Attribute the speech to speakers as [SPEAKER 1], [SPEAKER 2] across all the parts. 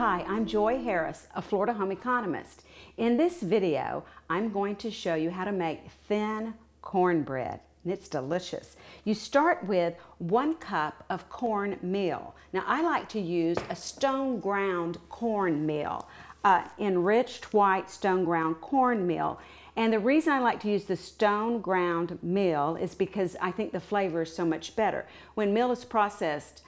[SPEAKER 1] Hi, I'm Joy Harris, a Florida home economist. In this video, I'm going to show you how to make thin cornbread, and it's delicious. You start with 1 cup of cornmeal. Now, I like to use a stone ground cornmeal, enriched white stone ground cornmeal. And the reason I like to use the stone ground meal is because I think the flavor is so much better. When meal is processed,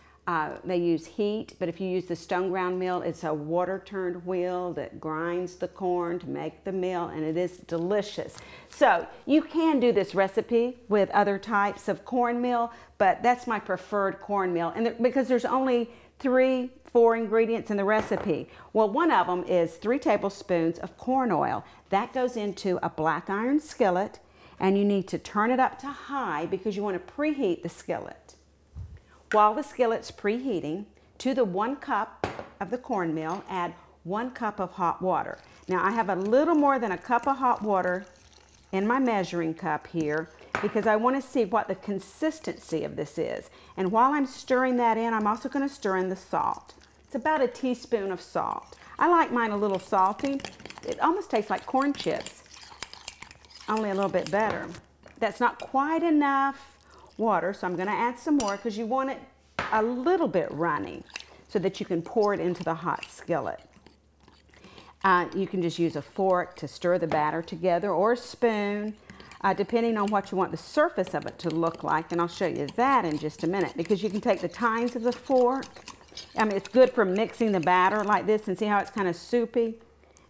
[SPEAKER 1] they use heat, but if you use the stone ground meal, it's a water-turned wheel that grinds the corn to make the meal, and it is delicious. So you can do this recipe with other types of cornmeal, but that's my preferred cornmeal, and because there's only 4 ingredients in the recipe. Well, one of them is 3 tablespoons of corn oil. That goes into a black iron skillet, and you need to turn it up to high because you want to preheat the skillet. While the skillet's preheating, to the 1 cup of the cornmeal, add 1 cup of hot water. Now, I have a little more than a cup of hot water in my measuring cup here because I want to see what the consistency of this is. And while I'm stirring that in, I'm also going to stir in the salt. It's about a teaspoon of salt. I like mine a little salty. It almost tastes like corn chips, only a little bit better. That's not quite enough water, so I'm going to add some more because you want it a little bit runny so that you can pour it into the hot skillet. You can just use a fork to stir the batter together or a spoon, depending on what you want the surface of it to look like, and I'll show you that in just a minute because you can take the tines of the fork. I mean, it's good for mixing the batter like this, and see how it's kind of soupy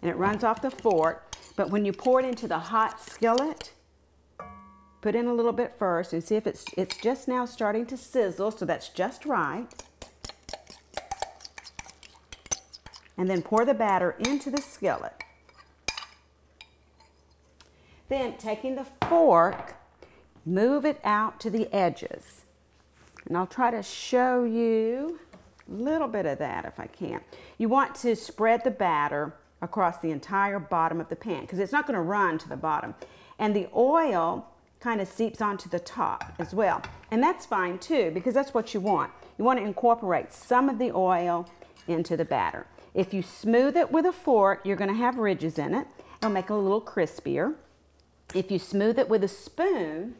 [SPEAKER 1] and it runs off the fork. But when you pour it into the hot skillet, put in a little bit first and see if it's just now starting to sizzle, so that's just right. And then pour the batter into the skillet. Then, taking the fork, move it out to the edges. And I'll try to show you a little bit of that if I can. You want to spread the batter across the entire bottom of the pan because it's not going to run to the bottom. And the oil kind of seeps onto the top as well. And that's fine too, because that's what you want. You want to incorporate some of the oil into the batter. If you smooth it with a fork, you're going to have ridges in it. It'll make it a little crispier. If you smooth it with a spoon,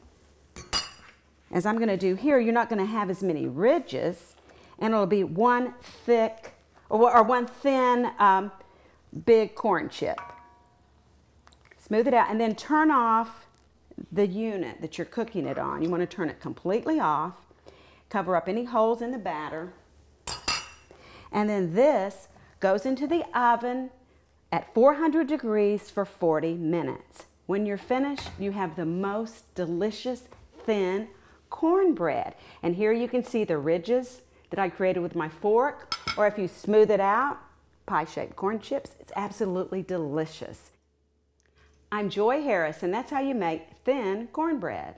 [SPEAKER 1] as I'm going to do here, you're not going to have as many ridges, and it'll be one thick or one thin big corn chip. Smooth it out and then turn off the unit that you're cooking it on. You want to turn it completely off, cover up any holes in the batter, and then this goes into the oven at 400 degrees for 40 minutes. When you're finished, you have the most delicious thin cornbread. And here you can see the ridges that I created with my fork, or if you smooth it out, pie-shaped corn chips. It's absolutely delicious. I'm Joy Harris, and that's how you make thin cornbread.